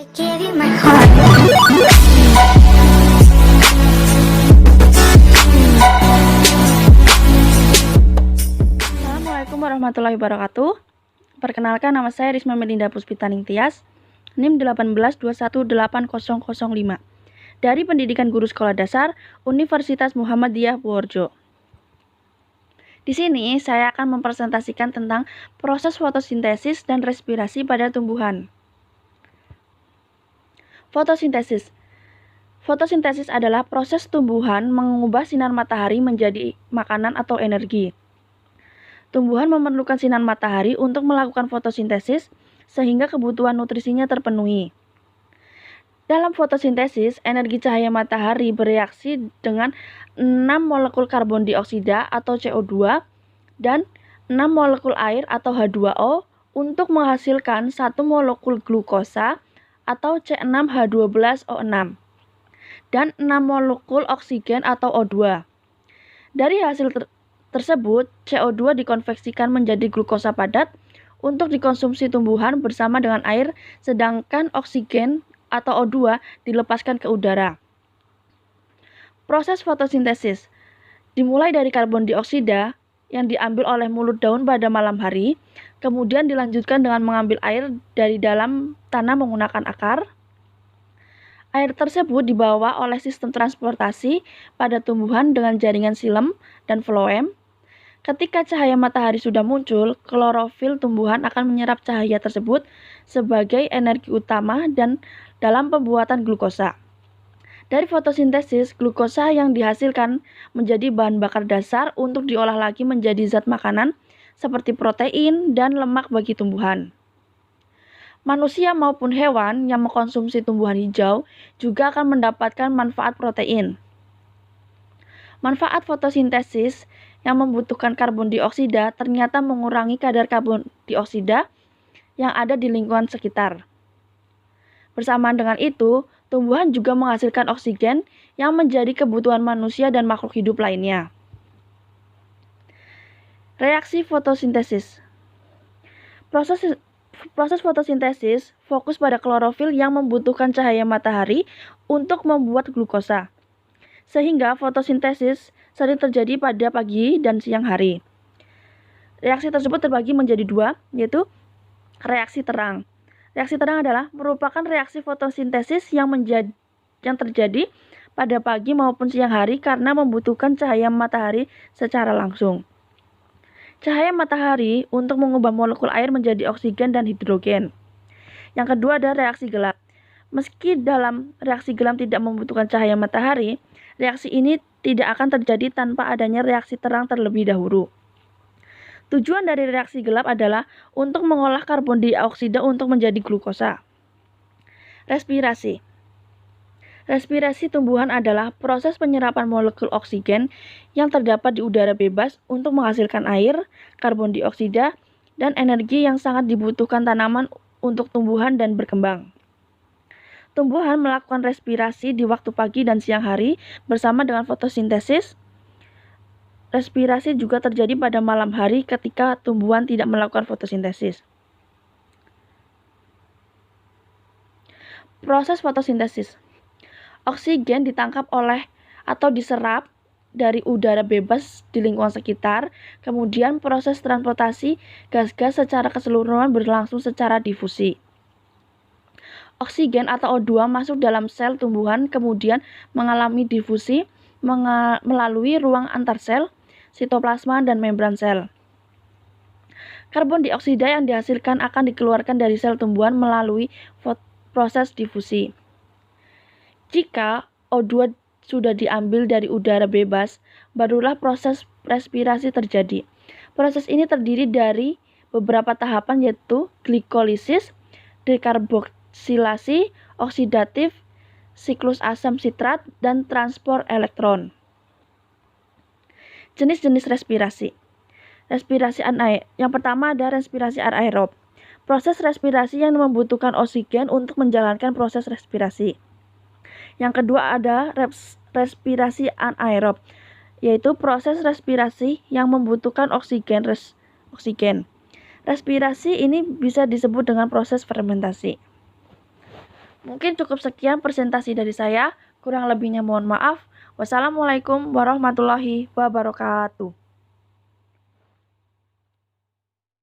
Give you my heart. Assalamualaikum warahmatullahi wabarakatuh. Perkenalkan, nama saya Risma Melinda Puspitaning Tias, NIM 182180005 dari Pendidikan Guru Sekolah Dasar Universitas Muhammadiyah Purworejo. Di sini saya akan mempresentasikan tentang proses fotosintesis dan respirasi pada tumbuhan. Fotosintesis. Fotosintesis adalah proses tumbuhan mengubah sinar matahari menjadi makanan atau energi. Tumbuhan memerlukan sinar matahari untuk melakukan fotosintesis sehingga kebutuhan nutrisinya terpenuhi. Dalam fotosintesis, energi cahaya matahari bereaksi dengan 6 molekul karbon dioksida atau CO2 dan 6 molekul air atau H2O untuk menghasilkan 1 molekul glukosa atau C6H12O6 dan 6 molekul oksigen atau O2. Dari hasil tersebut, CO2 dikonversikan menjadi glukosa padat untuk dikonsumsi tumbuhan bersama dengan air, sedangkan oksigen atau O2 dilepaskan ke udara. Proses fotosintesis dimulai dari karbon dioksida yang diambil oleh mulut daun pada malam hari, kemudian dilanjutkan dengan mengambil air dari dalam tanah menggunakan akar. Air tersebut dibawa oleh sistem transportasi pada tumbuhan dengan jaringan silem dan floem. Ketika cahaya matahari sudah muncul, klorofil tumbuhan akan menyerap cahaya tersebut sebagai energi utama dan dalam pembuatan glukosa. Dari fotosintesis, glukosa yang dihasilkan menjadi bahan bakar dasar untuk diolah lagi menjadi zat makanan seperti protein dan lemak bagi tumbuhan. Manusia maupun hewan yang mengkonsumsi tumbuhan hijau juga akan mendapatkan manfaat protein. Manfaat fotosintesis yang membutuhkan karbon dioksida ternyata mengurangi kadar karbon dioksida yang ada di lingkungan sekitar. Bersamaan dengan itu, tumbuhan juga menghasilkan oksigen yang menjadi kebutuhan manusia dan makhluk hidup lainnya. Reaksi fotosintesis. Proses fotosintesis fokus pada klorofil yang membutuhkan cahaya matahari untuk membuat glukosa. Sehingga fotosintesis sering terjadi pada pagi dan siang hari. Reaksi tersebut terbagi menjadi dua, yaitu reaksi terang. Reaksi terang adalah merupakan reaksi fotosintesis yang terjadi pada pagi maupun siang hari karena membutuhkan cahaya matahari secara langsung. Cahaya matahari untuk mengubah molekul air menjadi oksigen dan hidrogen. Yang kedua ada reaksi gelap. Meski dalam reaksi gelap tidak membutuhkan cahaya matahari, reaksi ini tidak akan terjadi tanpa adanya reaksi terang terlebih dahulu. Tujuan dari reaksi gelap adalah untuk mengolah karbon dioksida untuk menjadi glukosa. Respirasi. Respirasi tumbuhan adalah proses penyerapan molekul oksigen yang terdapat di udara bebas untuk menghasilkan air, karbon dioksida, dan energi yang sangat dibutuhkan tanaman untuk tumbuhan dan berkembang. Tumbuhan melakukan respirasi di waktu pagi dan siang hari bersama dengan fotosintesis. Respirasi juga terjadi pada malam hari ketika tumbuhan tidak melakukan fotosintesis. Proses fotosintesis. Oksigen ditangkap oleh atau diserap dari udara bebas di lingkungan sekitar, kemudian proses transportasi gas-gas secara keseluruhan berlangsung secara difusi. Oksigen atau O2 masuk dalam sel tumbuhan, kemudian mengalami difusi melalui ruang antar sel, sitoplasma, dan membran sel. Karbon dioksida yang dihasilkan akan dikeluarkan dari sel tumbuhan melalui proses difusi. Jika O2 sudah diambil dari udara bebas, barulah proses respirasi terjadi. Proses ini terdiri dari beberapa tahapan, yaitu glikolisis, dekarboksilasi, oksidatif, siklus asam sitrat, dan transport elektron. Jenis-jenis respirasi. Respirasi anaerob. Yang pertama ada respirasi anaerob. Proses respirasi yang membutuhkan oksigen untuk menjalankan proses respirasi. Yang kedua ada respirasi anaerob, yaitu proses respirasi yang membutuhkan oksigen. Respirasi ini bisa disebut dengan proses fermentasi. Mungkin cukup sekian presentasi dari saya. Kurang lebihnya mohon maaf. Wassalamualaikum warahmatullahi wabarakatuh.